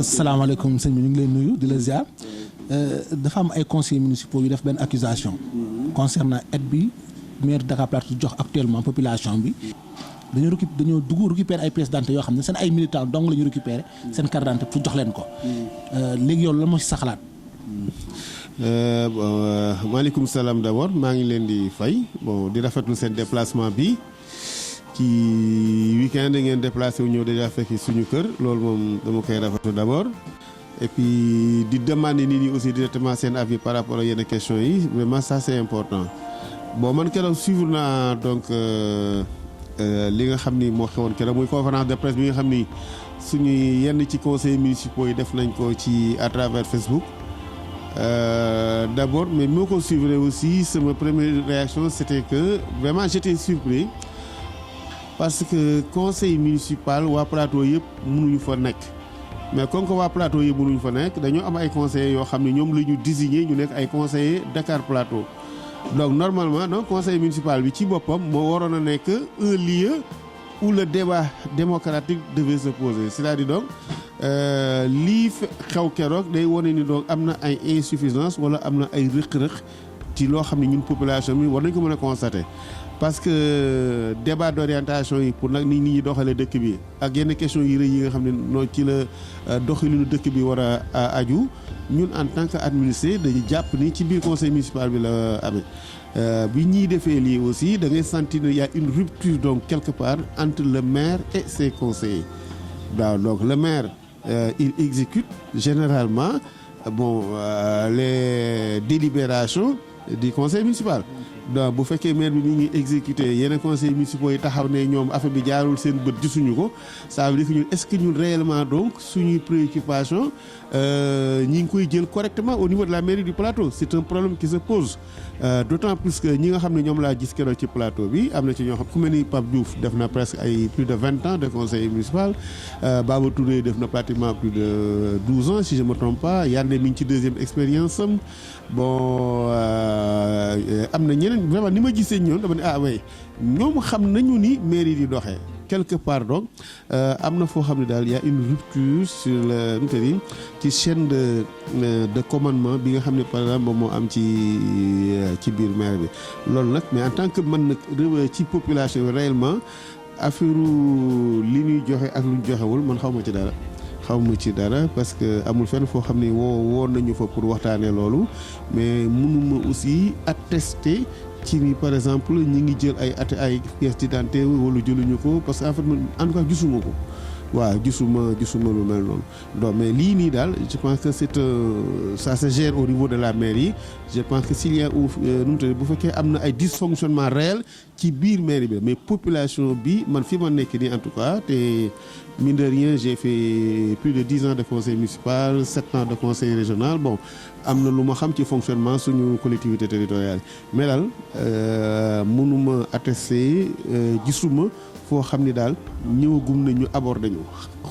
Asalaamaaleykum sëñ bi ñu ngi lay nuyu di la ziar dafa am ay conseillers municipaux yu def benn accusation concernant aide bi maire Dakar Plateau jox actuellement population bi dañoo dugg récupérer ay pièces d'identité yoo xam ne seen ay militants dong la ñu récupérer seen carte d'identité pour jox leen ko léegi yow lan moo ci sa xalaat. maaleykum salaam d'abord maa ngi leen di fay di rafetlu seen déplacement bi ci week-end ngeen déplacé wu ñëw déjà fekk suñu kër loolu moom dama koy rafetlu d'abord et puis di demander nit ñi aussi directement seen avis par rapport à yenn questions yi vraiment ça c'est important man keroog suivre naa donc li nga xam ni moo xewoon keroog muy conférence de presse bi nga xam ni suñuy yenn ci conseillers municipaux yi def nañ ko ci à travers Facebook d'abord mais moo ko suivre aussi sama première réaction c'était que vraiment j'étais surpris parce que conseil municipal waa plateau yëpp mënuñu fa nekk mais comme que waa plateau yëpp mënuñu fa nekk dañoo am ay conseillers yoo xam ne ñoom la ñu désigner ñu nekk ay conseillers Dakar Plateau donc normalement donc conseil municipal bi ci boppam moo waroon a nekk un lieu où le débat démocratique devait se poser c'est-à-dire donc lii xew keroog day wane ni donc am na ay insuffisance wala am na ay rëq-rëq ci loo xam ne ñun population bi war nañ ko mën a constater parce que débat d'orientation yi pour nag nit ñi doxalee dëkk bi ak yenn question yi rëy yi nga xam ne noo ci la doxalinu dëkk bi war a aju ñun en tant que administré dañu jàpp ni ci biir conseil municipal bi la amee bi ñuy defee lii aussi da ngay sentir ne y a une rupture donc quelque part entre le maire et ses conseillers waaw donc le maire il exécute généralement les délibérations du conseil municipal donc bu fekkee maire bi mi ngi exécuté yeneen conseils municipaux yi taxaw ne ñoom affaire bi jaarul seen bët gisuñu ko ça veut dire que ñun est-ce que ñun réellement donc suñuy préoccupation ñi ngi koy jël correctement au niveau de la mairie du plateau c'est un problème qui se pose d'autant plus que ñi nga xam ne ñoom laa gis keroog ci plateau bi am na ci ñoo xam ku mel ni Pape Diouf def na presque ay plus de 20 ans de conseiller municipal Baba Touré def na pratiquement plus de 12 ans si je me trompe pas Yandé mi ngi ci deuxième expérience am am na ñeneen vraiment ni ma gisee ñoom dama ne way ñoom xam nañu ni mairie di doxee quelque part donc am na foo xam ne daal y a une rupture sur le ci chaîne de commandement bi nga xam ne par exemple moom moo am ci biir maire bi loolu nag mais en tant que man nag ci population réellement affaire li ñuy joxe ak lu ñu joxewul man xaw ma ci dara parce que amul fenn foo xam ne woon nañu fa pour waxtaanee loolu mais mënuma aussi attester ci ni par exemple ñi ngi jël ay pièces d'identité wala jëluñu ko parce que en fait en tout cas gisuma ko waaw gisuma lu mel noonu donc mais lii nii daal je pense que ça se gère au niveau de la mairie je pense que s'il y a bu fekkee am na ay dysfonctionnement réel ci biir mairie bi mais population bi man fi ma nekk nii en tout cas te mine de rien j'ai fait plus de 10 ans de conseil municipal 7 ans de conseil régional am na lu ma xam ci fonctionnement suñu collectivité territoriale mais daal mënuma attester gisuma foo xam ni daal ñëwagum nañu aborder ñu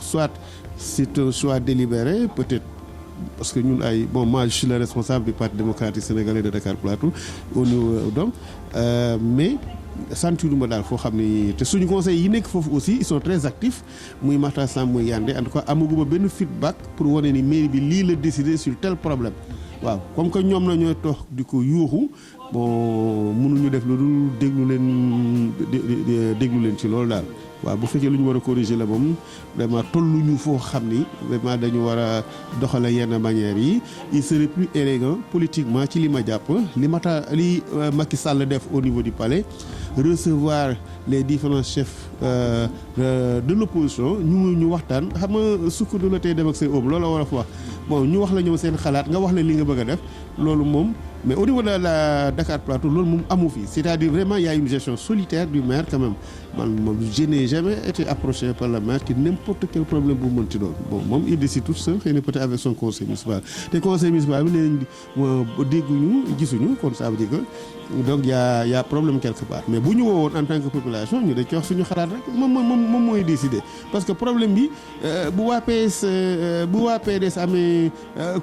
soit c'est un choix délibéré peut-être parce que ñun moi je suis le responsable du Parti démocratique sénégalais de Dakar Plateau au niveau donc mais sentiruma daal foo xam ne te suñu conseil yi nekk foofu aussi ils sont très actifs muy Makhtar Samb muy Yandé en tout cas amaguma benn feedback pour wane ni mairie bi lii la décider sur tel problème waaw comme que ñoom na ñooy toog di ko yuuxu mënuñu def lu dul déglu leen ci loolu daal waaw bu fekkee lu ñu war a corriger la moom vraiment tolluñu foo xam ni vraiment dañu war a doxale yenn manières yi il serait plus élégant politiquement ci li ma jàpp li Macky Sall def au niveau du palais recevoir les différents chefs de l'opposition ñu waxtaan xam nga sukk du la tey dem ak say ëpp loolu la war a fa wax ñu wax la ñoom seen xalaat nga wax la li nga bëgg a def loolu moom mais au niveau de la Dakar Plateau loolu moom amu fi c'est-à-dire vraiment il y a une gestion solitaire du maire quand même man je n'ai jamais été approché par le maire qui n'importe quel problème bu mënti doon moom il décide tout seul xëy na peut-être avec son conseil municipal te conseil municipal bi nee nañ dégguñu gisuñu kon ça veut dire que donc y a problème quelque part mais bu ñu woowoon en tant que population ñu dañ ci wax suñu xalaat rek moom mooy décider parce que problème bi bu waa PDS amee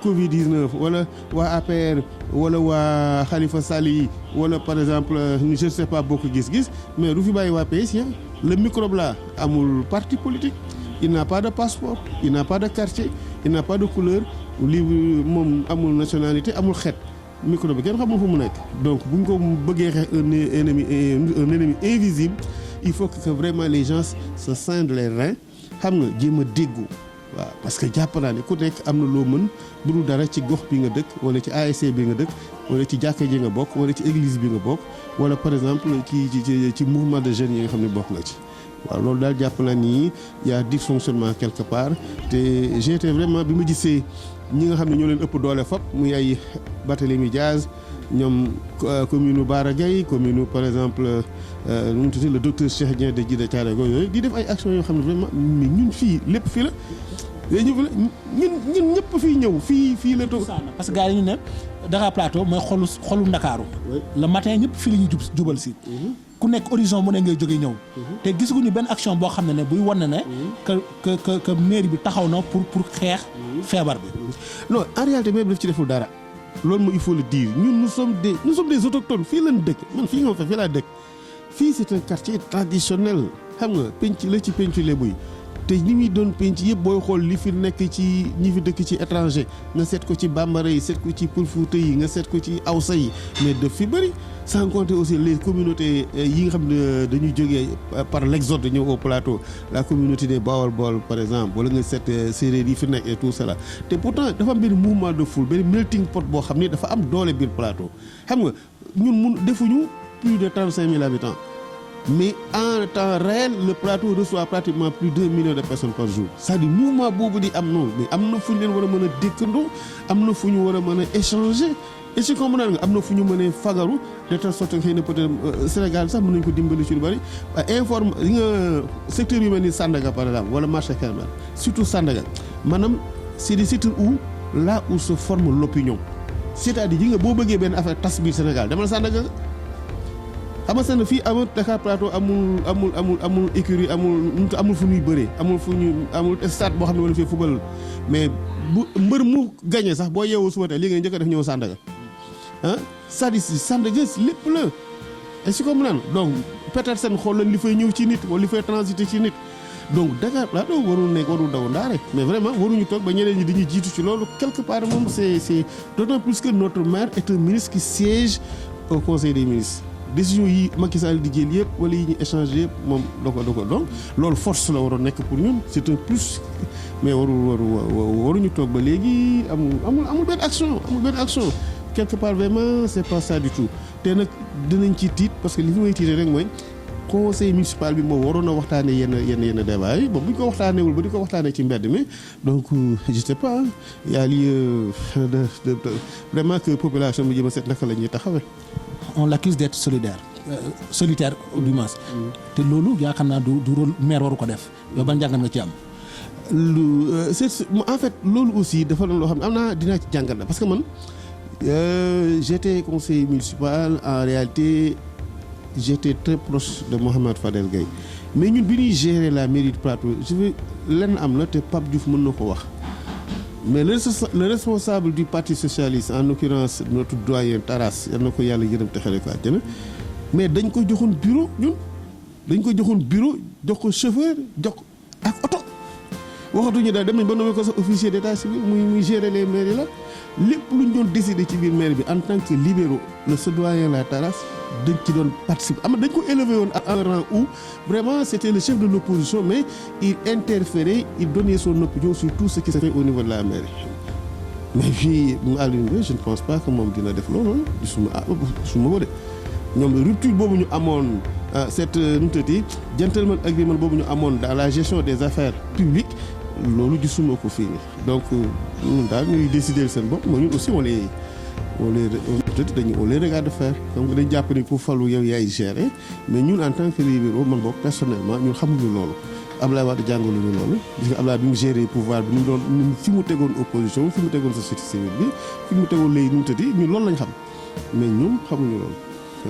Covid 19 wala waa APR wala waa Khalifa Sall yi wala par exemple je ne sais pas bokk gis-gis mais du fi bàyyi waa PS ya le microbe là amul parti politique il n'a pas de passeport il n'a pas de quartier il n'a pas de couleur lii moom amul nationalité amul xeet microbe bi kenn xamul fu mu nekk donc bu ñu ko bëggee xeex un ennemi invisible il faut que vraiment les gens se scindent les reins xam nga jéem a déggu waaw parce que jàpp naa ne ku nekk am na loo mën bu dul dara ci gox bi nga dëkk wala ci ASC bi nga dëkk wala ci jàkka ji nga bokk wala ci église bi nga bokk wala par exemple ci mouvement de jeunes yi nga xam ne bokk nga ci waaw loolu daal jàpp naa ni y a dysfonctionnement quelque part te j'ai été vraiment bi ma gisee ñi nga xam ne ñoo leen ëpp doole fop muy ay Barthélémy Diaz ñoom commune Bara Gaye commune par exemple nu mu tudd le docteur Cheikh Dieng de Djiddah Thiaroye yooyu di def ay actions yoo xam ne vraiment ñun fii lépp fii la ñun ñëpp fii ñëw fii la toog. parce que gars yi ñu ne Dakar Plateau mooy xolu Ndakaaru. le matin ñëpp fii la ñuy jubal si. ku nekk horizon mu ne ngay jógee ñëw. te gisaguñu benn action boo xam ne buy wan ne que mairie bi taxaw na pour xeex feebar bi. non en réalité même daf ci deful dara loolu mooy il faut le dire ñun nous sommes des autochtones fii lañ dëkk man fii nga fii laa dëkk fii c'est un quartier traditionnel xam nga penc la ci pencu Lebu yi te ni muy doon penc yëpp booy xool li fi nekk ci ñi fi dëkk ci étranger nga seet ko ci bambara yi seet ko ci Pël Fuuta yi nga seet ko ci Awsa yi mais daf fi bëri sans compter aussi les communautés yi nga xam ne dañuy jógee par l'exode ñëw au plateau la communauté des Baol par exemple wala nga seet séeréer yi fi nekk et tout cela te pourtant dafa am benn mouvement de foule benn melting pot boo xam ni dafa am doole biir plateau xam nga ñun defuñu plus de 35 000 habitants mais en temps réel le plateau reçoit pratiquement plus de 2 millions de personnes par jour c'est-à-dire mouvement boobu di am noonu mais am na fu ñu leen war a mën a dékkandoo am na fu ñu war a mën a échanger et si comme nga am na fu ñu mënee fagaru de telle sorte que xëy na peut-être Sénégal sax mën nañu ko dimbali ci lu bari informe yi nga secteur yu mel ni Sandaga par exemple wala marché Kermel surtout Sandaga maanaam c'est des secteurs où là où se forme l'opinion c'est-à-dire yi nga boo bëggee benn affaire tas biir Sénégal demal Sandaga xam nga fii amul Dakar Plateau amul écurie amul fu ñuy bëree amul stade boo xam ne wala fii football mais bu mbër mu gagné sax boo yeewoo suba tey li ngay njëkk a def ñëw Sandaga c'est-à-dire Sandaga lépp la est-ce que naan donc peut-être seen xool lañ li fay ñëw ci nit wala li fay transiter ci nit donc Dakar Plateau warul daw ndaare mais vraiment waruñu toog ba ñeneen ñi dañuy jiitu ci loolu quelque part moom c'est d'autant plus que notre maire est un ministre qui siège au conseil des ministres décision yi Macky Sall di jël yëpp wala yi ñu échangé yëpp moom da ko donc loolu force la waroon nekk pour ñun c'est un plus mais waruñu toog ba léegi amul benn action quelque part vraiment c'est pas ça du tout te nag dinañ ci tiit parce que li fi may tiitee rek mooy conseil municipal bi moo waroon a waxtaanee yenn débat yi bon bu ñu ko waxtaaneewul ba di ko waxtaanee ci mbedd mi donc je sais pas y a lieu de vraiment que population bi jëm a seet naka la ñuy taxawee. on l'accuse d'être solitaire du moins te loolu yaakaar naa du rôle maire waru ko def yow ban jàngat nga ci am. En fait loolu aussi dafa doon loo xam ne am naa dinaa ci jàngat na parce que man j'étais conseiller municipal en réalité j'étais très proche de Mohamed Fadel Gaye mais ñun bi ñuy gérer la mairie de Plateau lenn am na te Pape Diouf mën na ko wax mais le responsable du parti socialiste en l'occurrence notre doyen Taras yal na ko yàlla yërëm te xale ko àjjana mais dañ ko joxoon bureau jox ko chauffeur jox ak oto waxatuñu daal dem nañ ba nommé ko sax officier d'état civil muy gérer les mairies là lépp lu ñu doon décider ci biir mairie bi en tant que libéraux le doyen la Taras dañ ci doon participer dañ ko élevé woon à un rang où vraiment c'était le chef de l'opposition mais il interférait il donnait son opinion sur tout ce qui se fait au niveau de la mairie mais fii Alioune Gueye je ne pense pas que moom dina def loolu gisuma ko de ñoom rupture boobu ñu amoon cette gentleman agreement boobu ñu amoon dans la gestion des affaires publiques loolu gisuma ko fii nii donc ñun daal ñuy décider seen bopp mais ñun aussi on les regarde faire donc dañ jàpp ni ku falu yow yaay gérer mais ñun en tant que libéraux man boog personnellement ñun xamuñu loolu Ablaye Wade jàngaluñu loolu gis nga Ablaye bi mu gérer pouvoir bi fi mu tegoon opposition fi mu tegoon société civile bi fi mu tegoon léegi nu mu tëddi ñun loolu lañ xam mais ñun xamuñu loolu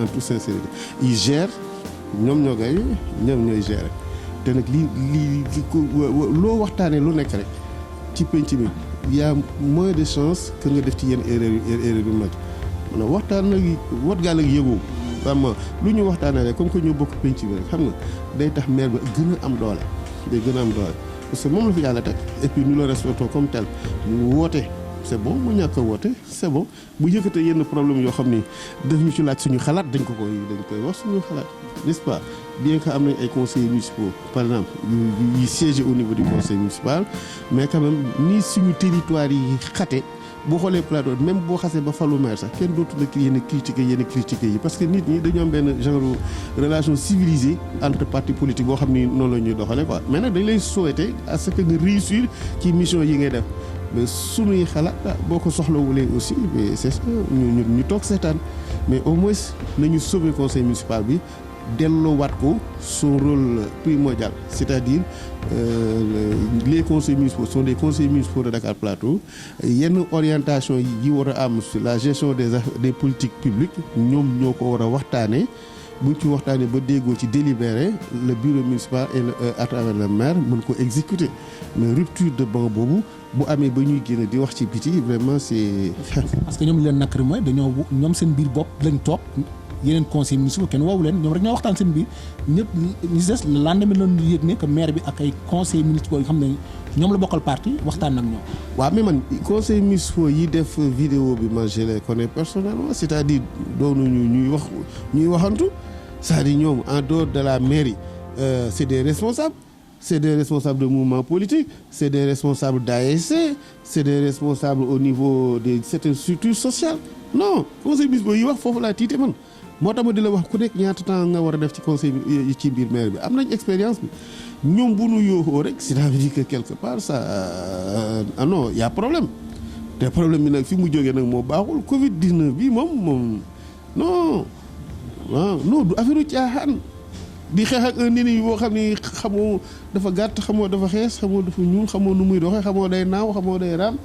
en toute sincérité ils gèrent ñoom ñoo gay ñoom ñooy gérer te nag lii loo waxtaanee lu nekk rek ci penc mi y a moins de chance que nga def ci yenn erreur yu mag maanaam waxtaan ak wat gaal ak yëgoo vraiment lu ñu waxtaanee rek comme que ñu bokk penc bi rek xam nga day tax maire ba gën a am doole day gën a am doole parce que moom la fi yàlla teg et puis nous le respectons comme tel mu woote c'est bon mu ñàkk a woote c'est bon bu yëkkatee yenn problème yoo xam ni daf ñu ci laaj suñu xalaat dañ koy wax suñu xalaat n'est-ce pas bien que am nañ ay conseillers municipaux par exemple yu siège au niveau du conseil municipal mais quand même ni suñu territoire yi xate boo xoolee plateau même boo xasee ba falu maire sax kenn dootu la yenn critiquer yi parce que nit ñi dañoo am benn genre relation civilisée entre partis politiques boo xam ni noonu la ñuy doxalee quoi mais nag dañ lay souhaiter à ce que nga réussir ci mission yi ngay def mais suñuy xalaat boo ko soxlawulee aussi mais c'est ça ñu toog seetaan mais au moins nañu sauver conseil municipal bi delloowaat ko son rôle primordial c'est-à-dire les conseils municipaux sont des conseils municipaux de Dakar Plateau yenn orientation yi war a am sur la gestion des politiques publiques ñoom ñoo ko war a waxtaanee buñ ci waxtaanee ba déggoo ci délibéré le bureau municipal et à travers le maire mën ko exécuter mais rupture de banc boobu bu amee ba ñuy génn di wax ci biti vraiment c'est parce que ñoom li leen nakari mooy dañoo ñoom seen biir bopp lañ toog yeneen conseil municipal kenn woowu leen ñoom rek ñoo waxtaan seen biir ñëpp ñi des le lendemain lañu yëg ne que maire bi ak ay conseil municipal yoo xam ne ñoom la bokkal parti waxtaan nag ñoom. waaw mais man conseil municipal yi def vidéo bi man je les connais personnellement c'est-à-dire doonuñu ñuy waxantu c'est-à-dire ñoom en dehors de la mairie c'est des responsables de mouvements politiques c'est des responsables d'ASC c'est des responsables au niveau de certaines structures sociales non conseil municipal yi wax foofu laa tiite man. moo tax ma di la wax ku nekk ñaata temps nga war a def ci conseil bi ci biir maire bi am nañ expérience bi ñoom bu nu yooxoo rek cela veut dire que quelque part ça non y a problème te problème bi nag fi mu jógee nag moo baaxul Covid 19 bi moom non non du affaire caaxaan di xeex ak un ennemi boo xam ni xamoo dafa gàtt xamoo dafa xees xamoo dafa ñuul xamoo nu muy doxee xamoo day naaw xamoo day raam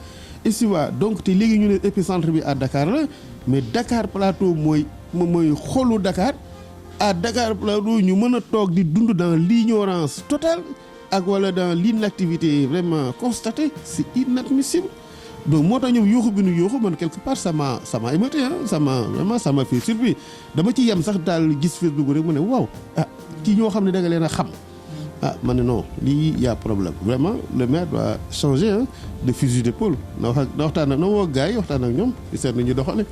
et si waa donc te léegi ñu ne épicentre bi à Dakar la mais Dakar Plateau mooy xolu Dakar à Dakar Plateau ñu mën a toog di dund dans l'ignorance totale ak wala dans l'inactivité vraiment constatée c'est inadmissible donc moo tax ñoom yooxu bi nu yooxu man quelque part ça m'a émeuté ça m'a fait surpris dama ci yem sax daal gis Facebook rek mu ne waaw kii ñoo xam ne da nga leen a xam ma ne non lii y a problème vraiment le maire doit changer de fusil d'épaule na waxtaan ak na woo gars yi waxtaan ak ñoom di seet nañu doxale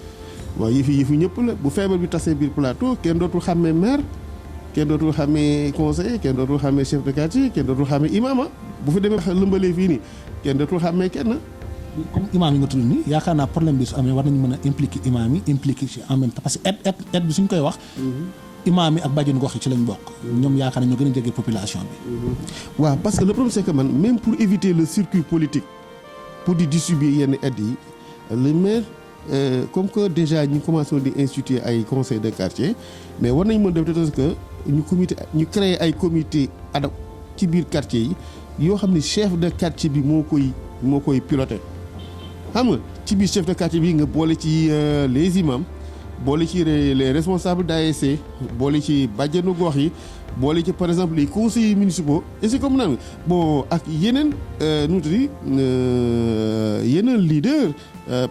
waaw yëfi ñëpp la bu feebar bi tasee biir plateau kenn dootul xàmmee maire kenn dootul xàmmee conseiller kenn dootul xàmmee chef de quartier kenn dootul xàmmee imam bu fi demee lëmbalee fii nii kenn dootul xàmmee kenn. comme imam yi nga tudd nii yaakaar naa problème bi su amee war nañu mën a impliquer imam yi impliquer ci en même temps parce que aide bi suñ koy wax. imam yi ak bàjjenu gox yi ci lañ bokk. ñoom yaakaar naa ñoo gën a jege population bi. waaw parce que le problème c'est que man même pour éviter le circuit politique pour di distribuer yenn aides yi le maire. Comme que déjà ñu commencé di instituer ay conseils de quartier mais war nañ mën def de que ñu créer ay comité ad hoc ci biir quartier yi yoo xam ne chef de quartier bi moo koy piloter xam nga ci biir chef de quartier bi nga boole ci les imams boole ci les responsables d'ASC boole ci bàjjenu gox yi boole ci par exemple les conseillers municipaux et c'est comme naan bon ak yeneen nu mu tudd yeneen leader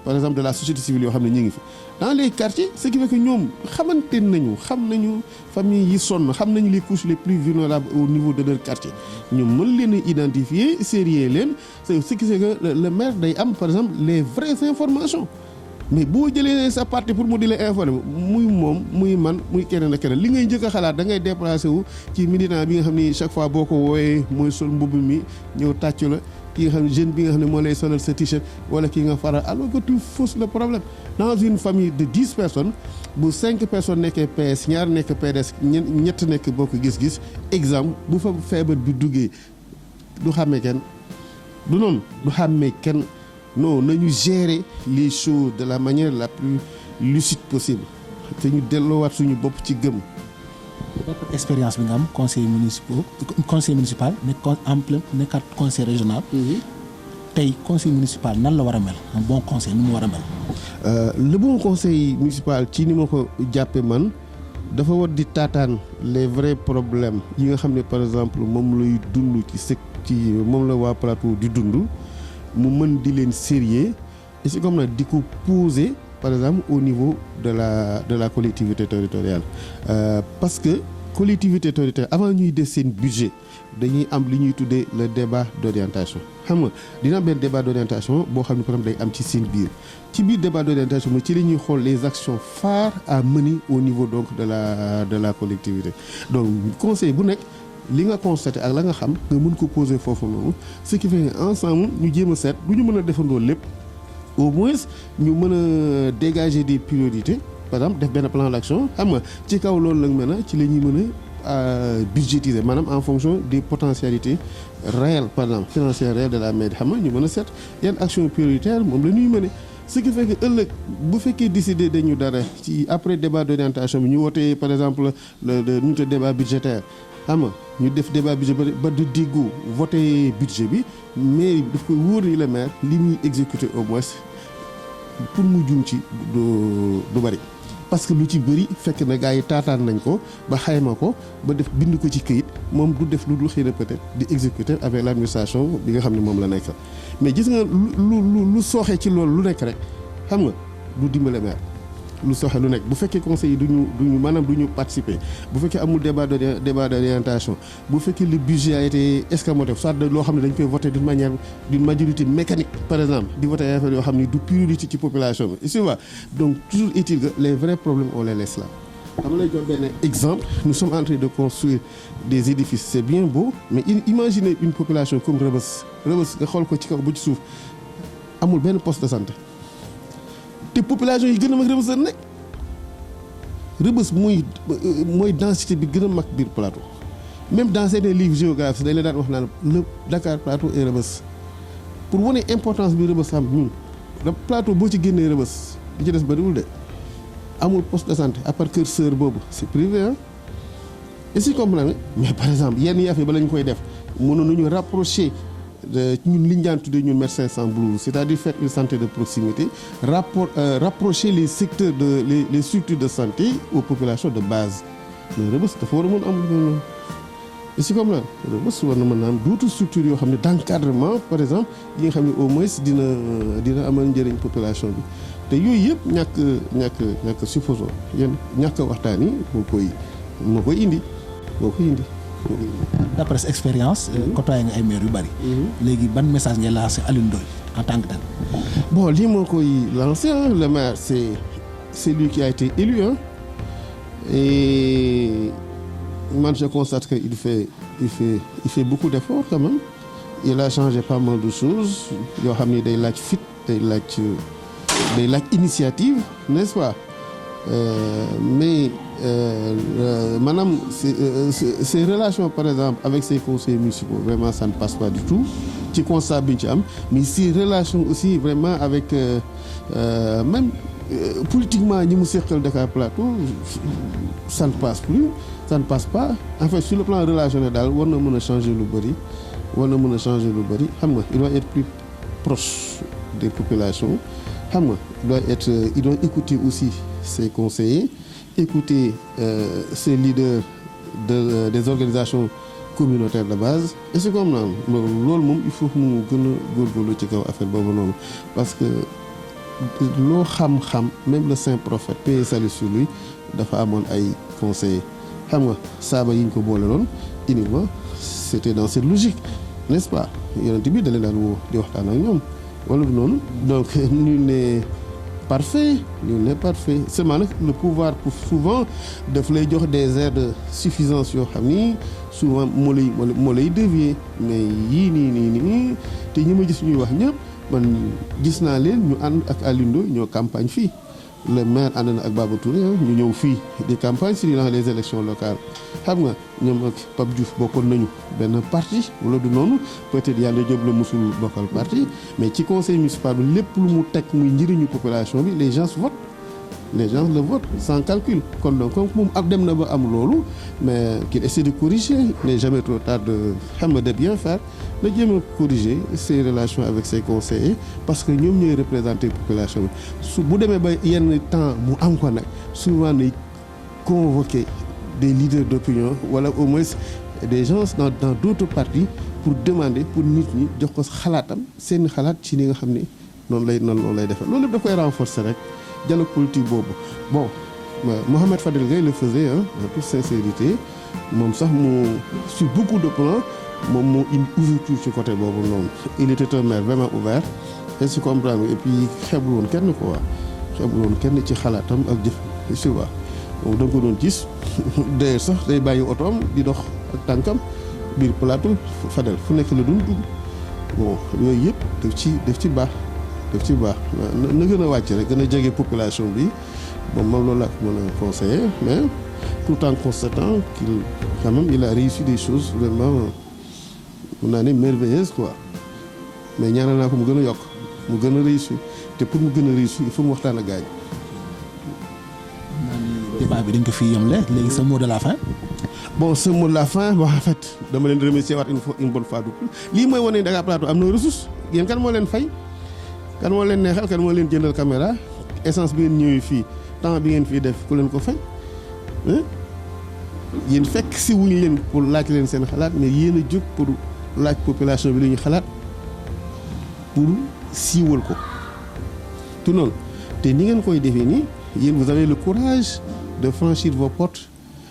par exemple de la société civile yoo xam ne ñu ngi fi dans les quartiers ce qui fait que ñoom xamante nañu xam nañu famille yi sonn xam nañu les couches les plus vulnérables au niveau de leur quartier ñoom mën leen a identifier sérieux leen c'est ce qui fait que le maire day am par exemple les vraies informations mais boo jëlee sa parti pour mu di la informer muy moom muy man muy keneen ak keneen li ngay njëkk a xalaat da ngay déplacé wu ci militant bi nga xam ni chaque fois boo ko wooyee mooy sol mbubb mi ñëw tàccu la ki nga xam ne jeune bi nga xam ne moo lay solal sa t-shirt wala ki nga faral alors que tu fausses le problème dans une famille de 10 personnes bu 5 personnes nekkee PS ñaar nekk PDS ñett nekk bokk gis-gis exemple bu fa feebar bi duggee du xàmmee kenn du noonu du xàmmee kenn non nañu gérer les choses de la manière la plus lucide possible te ñu delloowaat suñu bopp ci gëm. expérience bi nga am conseil municipal nekkaat conseil régional. tey conseil municipal nan la war a mel un bon conseil nu mu war a mel. le bon conseil municipal ci ni ma ko jàppee man dafa war di taataan les vrais problèmes yi nga xam ne par exemple moom lay dund ci moom la waa plateau di dund. mu mën di leen sérieux et c'est comme nag di ko poser par exemple au niveau de la collectivité territoriale parce que collectivité territoriale avant ñuy def seen budget dañuy am li ñuy tuddee le débat d'orientation xam nga dina am benn débat d'orientation boo xam ne par exemple day am ci seen biir débat d'orientation ci la ñuy xool les actions phares à mener au niveau donc de la collectivité donc conseil bu nekk li nga constaté ak la nga xam nga mën ko poser foofu noonu ce qui fait ensemble ñu jéem a seet du ñu mën a defandoo lépp au moins ñu mën a dégager des priorités par exemple def benn plan d'action xam nga ci kaw loolu nag maintenant ci la ñuy mën a budgétiser maanaam en fonction des potentialités réelles par exemple financières réelles de la mairie xam nga ñu mën a seet yan action prioritaire moom la ñuy mëne ce qui fait que ëllëg bu fekkee décider dañu dara ci après débat d'orientation bi ñu wootee par exemple le ñu débat budgétaire xam nga ñu def débat budget ba du diggu voté budget bi mais daf koy wóor ni le maire li muy exécuter au moins pour mu jum ci du bari parce que lu ci bëri fekk na gars yi taataan nañ ko ba xayma ko ba def bind ko ci këyit moom du def lu dul xëy na peut-être di exécuter avec l'administration bi nga xam ne moom la nekk mais gis nga lu sooxee ci loolu lu nekk rek xam nga du dimbale maire lu soxla lu nekk bu fekkee conseil yi duñu maanaam du ñu participer bu fekkee amul débat d'orientation bu fekkee le budget a été escamoté soit loo xam ne dañ koy voter d'une majorité mécanique par exemple di voter ay affaires yoo xam ne du priorité ci population bi tu vois donc toujours est-il que les vrais problèmes on les laisse là. xam lay jox benn exemple nous sommes en train de construire des édifices c'est bien beau mais imaginez une population comme Rebeuss nga xool ko ci kaw ba ci suuf amul benn poste de santé. te population yi gën a mag Rebeuss la nekk Rebeuss mooy densité bi gën a mag biir plateau même dans certains livres géographiques dañ la daan wax naan le Dakar plateau et Rebeuss pour wane importance bi Rebeuss am ñun plateau boo ci génnee Rebeuss li ci des bariwul de amul poste de santé à part Kër Sër boobu c'est privé ah et si comprendre mais par exemple yenn yaaf yi ba la ñu koy def mënoon nañu rapprocher ñun li ñu daan tuddee ñun médecins sans blouse c'est-à-dire faire une santé de proximité rapprocher les secteurs les structures de santé aux populations de base mais Rebeuss dafa war a mën am et si comme là Rebeuss war na mën a am d'autres structures yoo xam ne d'encadrement par exemple yi nga xam ne au moins dina amal njëriñ population bi te yooyu yëpp ñàkk supposons yéen ñàkk waxtaan yi moo koy indi. d'après sa expérience côtoyé nga ay maire yu bari léegi ban message ngay lancé Alioune Ndoye en tant que tel. bon lii moo koy lancé le maire c'est lui qui a été élu et man je constate que il fait beaucoup d'efforts quand même il a changé pas mal de choses yoo xam ni day laaj fit day laaj initiative n'est-ce pas mais maanaam ces relations par exemple avec ses conseillers municipaux vraiment ça ne passe pas du tout ci constat bi ñu ci am mais ces relations aussi vraiment avec même politiquement ñi mu seqal Dakar Plateau ça ne passe pas en fait sur le plan relationnel daal war na mën a changer lu bari xam nga il doit être plus proche des populations xam nga il doit écouter aussi ses conseillers écouter ces leaders des organisations communautaires de base et c'est comme naan loolu moom il faut que mu gën a góorgóorlu ci kaw affaire boobu noonu parce que loo xam-xam même le saint prophète paix et salut sur lui dafa amoon ay conseillers xam nga saaba yi ñu ko boole loon uniquement c'était dans cette logique n'est-ce pas yonent bi da leen daan woo di waxtaan ak ñoom wala noonu donc nul n'est parfait seulement nag le pouvoir pour souvent daf lay jox des airs de suffisance yoo xam ni souvent moo lay dévier mais yii nii te ñi ma gis ñuy wax ñëpp man gis naa leen ñu ànd ak Alioune Ndoye ñoo campagne fii le maire ànd na ak Baba Touré ñu ñëw fii di campagne si dans les élections locales xam nga ñoom ak Pape Diouf bokkoon nañu benn parti wala du noonu peut-être Yandé Diop la mosul bokkal parti mais ci conseil municipal bi lépp lu mu teg muy njëriñu population bi les gens le votent sans calcul kon donc comme moom ab dem na ba am loolu mais qu'il essaie de corriger n'est jamais trop tard de bien faire na jéem a corriger ses relations avec ses conseillers parce que ñoom ñooy représenter population bi su bu demee ba yenn temps mu am ko nag souvent nay convoquer des leaders d'opinion wala au moins des gens dans d'autres partis pour demander pour nit ñi jox ko xalaatam seen xalaat ci ni nga xam ni noonu lay defar loolu lépp da koy renforcer rek dialogue politique boobu bon Mohamed Fadel Gaye le faisait en toute sincérité moom sax mu sur beaucoup de plans moom moo une ouverture ci côté boobu noonu il était un maire vraiment ouvert et si comprendre et puis xeebul woon kenn quoi xeebul woon kenn ci xalaatam ak jëf si waa moom da nga ko doon gis d'ailleurs sax day bàyyi otoom di dox ak tànkam biir plateau Fadel fu nekk la doon dugg bon yooyu yëpp daf ci baax na gën a wàcc rek gën a jege population bi bon moom loolu laa ko mën a conseiller mais tout en constatant qu'il quand même il a réussi des choses vraiment mun naa ne merveilleuses quoi mais ñaanal naa ko mu gën a yokk mu gën a réussir te pour mu gën a réussir il faut mu waxtaan ak gars yi. débat bi dañ ko fii yemle léegi sa mot de la fin. bon ce mot de la fin bon en fait dama leen remercier waat une bonne fois du plus lii mooy wane Dakar Plateau am na ressource yéen kan moo leen fay kan moo leen neexal kan moo leen jëndal caméra essence bi ngeen ñëwee fii temps bi ngeen fii def ku leen ko fay yéen fekk si wuñ leen pour laaj leen seen xalaat mais yéen a jóg pour laaj population bi lu ñu xalaat pour siiwal ko tout noonu te ni ngeen koy defee nii yéen vous avez le courage de franchir vos portes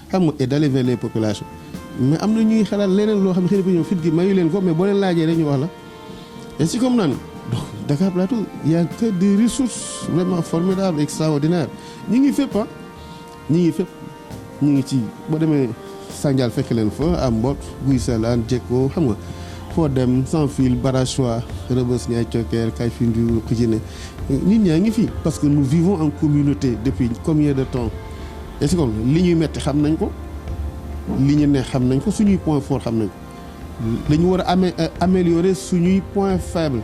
xam nga et d'aller vers les populations mais am na ñuy xalaat leneen loo xam ne xëy na ñoom fit gi mayu leen ko mais boo leen laajee rek ñu wax la et si comme naan donc Dakar Plateau il y a que des ressources vraiment formidables extraordinaires ñi ngi fépp ñi ngi ci boo demee Sandial fekk leen fa am Mbot Guy Salane Jekko xam nga foo dem sans fil Barachois Rebeuss Niayes Thioker Kafountine Pikine nit ñaa ngi fi parce que nous vivons en communauté depuis combien de temps et c'est comme li ñuy metti xam nañ ko li ñu ne xam nañ ko suñuy point fort xam nañ ko dañu war a améliorer suñuy point faible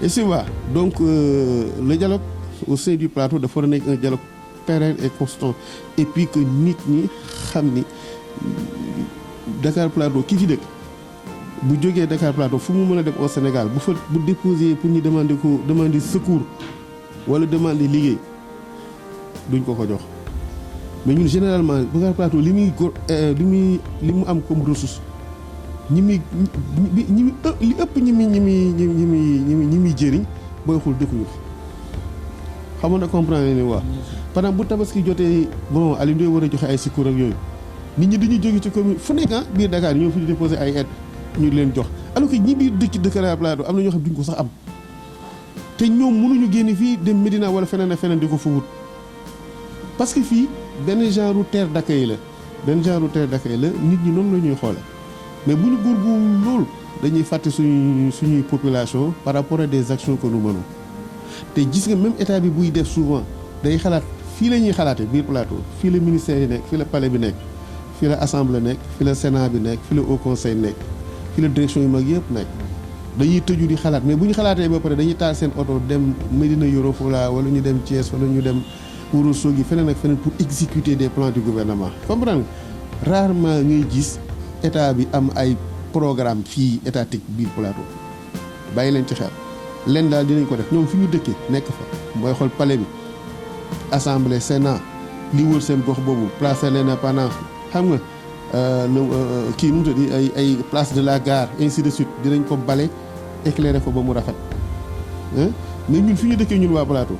et c'est vrai donc le dialogue au sein du plateau dafa war a nekk un dialogue pérenne et constant et puis que nit ñi xam ni Dakar Plateau ki fi dëkk bu jógee Dakar Plateau fu mu mën a dem au Sénégal bu déposer pour ñu demander secours wala demander liggéey duñ ko jox mais ñun généralement Dakar Plateau li mu am comme ressource li ëpp ñi muy jëriñ booy xool dëkkuñu fi xamoon na comprendre ni wax par exemple bu tabaski jotee bon Aliou Ndoye war a joxe ay secours ak yooyu nit ñi dañuy jóge ci commune fu nekk biir Dakar ñoo fi di déposer ay aide ñu leen jox alors que ñi biir dëkk Dakar Plateau am na ñoo xam duñ ko sax am te ñoom mënuñu génne fii dem Médina wala feneen ak feneen di ko fa wut parce que fii benn genre terre d'accueil la nit ñi noonu la ñuy xoole mais bu ñu góorgóorlu loolu dañuy fàtte suñuy population par rapport à des actions que nous menons te gis nga même état bi buy def souvent day xalaat fii la ñuy xalaate biir plateau fii la ministère yi nekk fii la palais bi nekk fii la assemblée nekk fii la sénat bi nekk fii la haut conseil nekk fii la direction yu mag yëpp nekk dañuy tëju di xalaat mais bu ñu xalaatee ba pare dañuy taal seen oto dem Médina Yoro Fula wala ñu dem Thiès wala ñu dem Ourossogui feneen ak feneen pour exécuter des plans du gouvernement comprendre nga rarement ngay gis état bi am ay programme fii étatique biir plateau bàyyi leen ci xel leen daal dinañ ko def ñoom fi ñu dëkkee nekk fa mooy xool palais bi assemblée sénat li wër seen gox boobu place de l'Indépendance xam nga kii nu mu tudd ay place de la gare ainsi de suite dinañ ko bale éclairer ko ba mu rafet mais ñun fi ñu dëkkee ñun waa plateau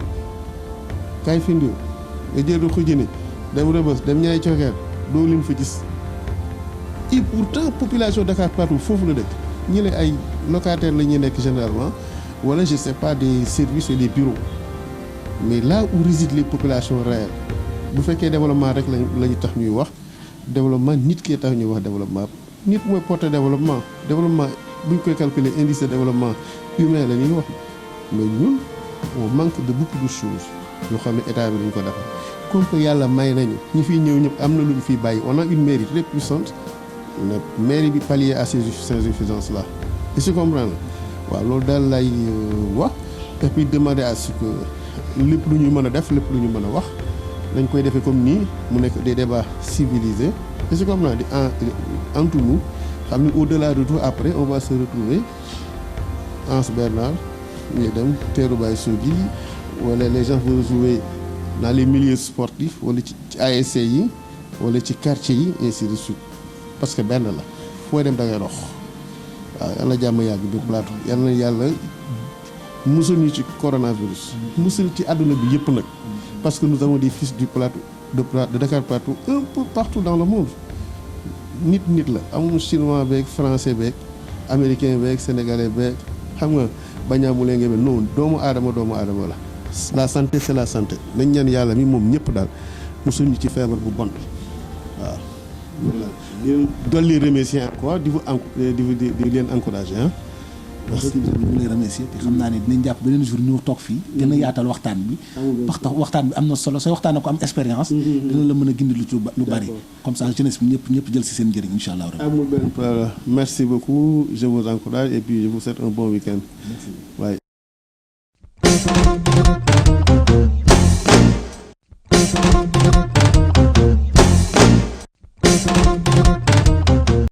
kay findiw nga jël du xujini dem Rebeuss dem Niayes Thioker doo leen fa gis et pourtant population Dakar Plateau foofu la dëkk ñi la ay locataires la ñuy nekk généralement wala je sais pas des services et des bureaux mais là où résident les populations réelles bu fekkee développement rek la ñu tax ñuy wax développement nit ki tax ñuy wax développement nit mooy porter développement bu ñu koy calculer indice de développement humain la ñuy wax mais ñun on manque de beaucoup de choses yoo xam ne état bi duñ ko defar comme que yàlla may nañu ñi fiy ñëw ñëpp am na lu ñu fiy bàyyi on a une mairie très puissante la mairie bi pallier à ces insuffisances là et se comprendre waaw loolu daal lay wax et puis demander à ce que lépp lu ñu mën a def lépp lu ñu mën a wax dañ koy defee comme nii mu nekk des débats civilisés et c'est comme di entre nous xam ne au-delà de tout après on va se retrouver Anse Bernard ñu dem teeru Baye Sogui wala les gens vont jouer dans les milieux sportifs wala ci ASC yi wala ci quartier yi ainsi de suite parce que benn la fooy dem da ngay dox waaw yal na jàmm yàgg biir plateau yal na yàlla musal ñu ci coronavirus musal ci àdduna bi yëpp nag parce que nous avons des fils du plateau de Dakar Plateau un peu partout dans le monde nit la amul chinois beeg français beeg américain beeg sénégalais beeg xam nga bañaamulee nga non doomu aadama la santé c'est la santé nañ ñaan yàlla mi moom ñëpp daal mosuñu ci feebar bu bon waaw. dolli remercier encore di leen encourager ah. merci beaucoup ñu ngi lay remercier te xam naa ne dinañ jàpp beneen jour ñu toog fii gën a yaatal waxtaan bi parce que waxtaan bi am na solo sooy waxtaan ko am expérience dina la mën a gindi lu bari comme ça jeunesse bi ñëpp jël si seen njëriñ insha allah amul benn problème merci beaucoup je vous encourage et puis je vous souhaite un bon week-end. Merci. Ouais.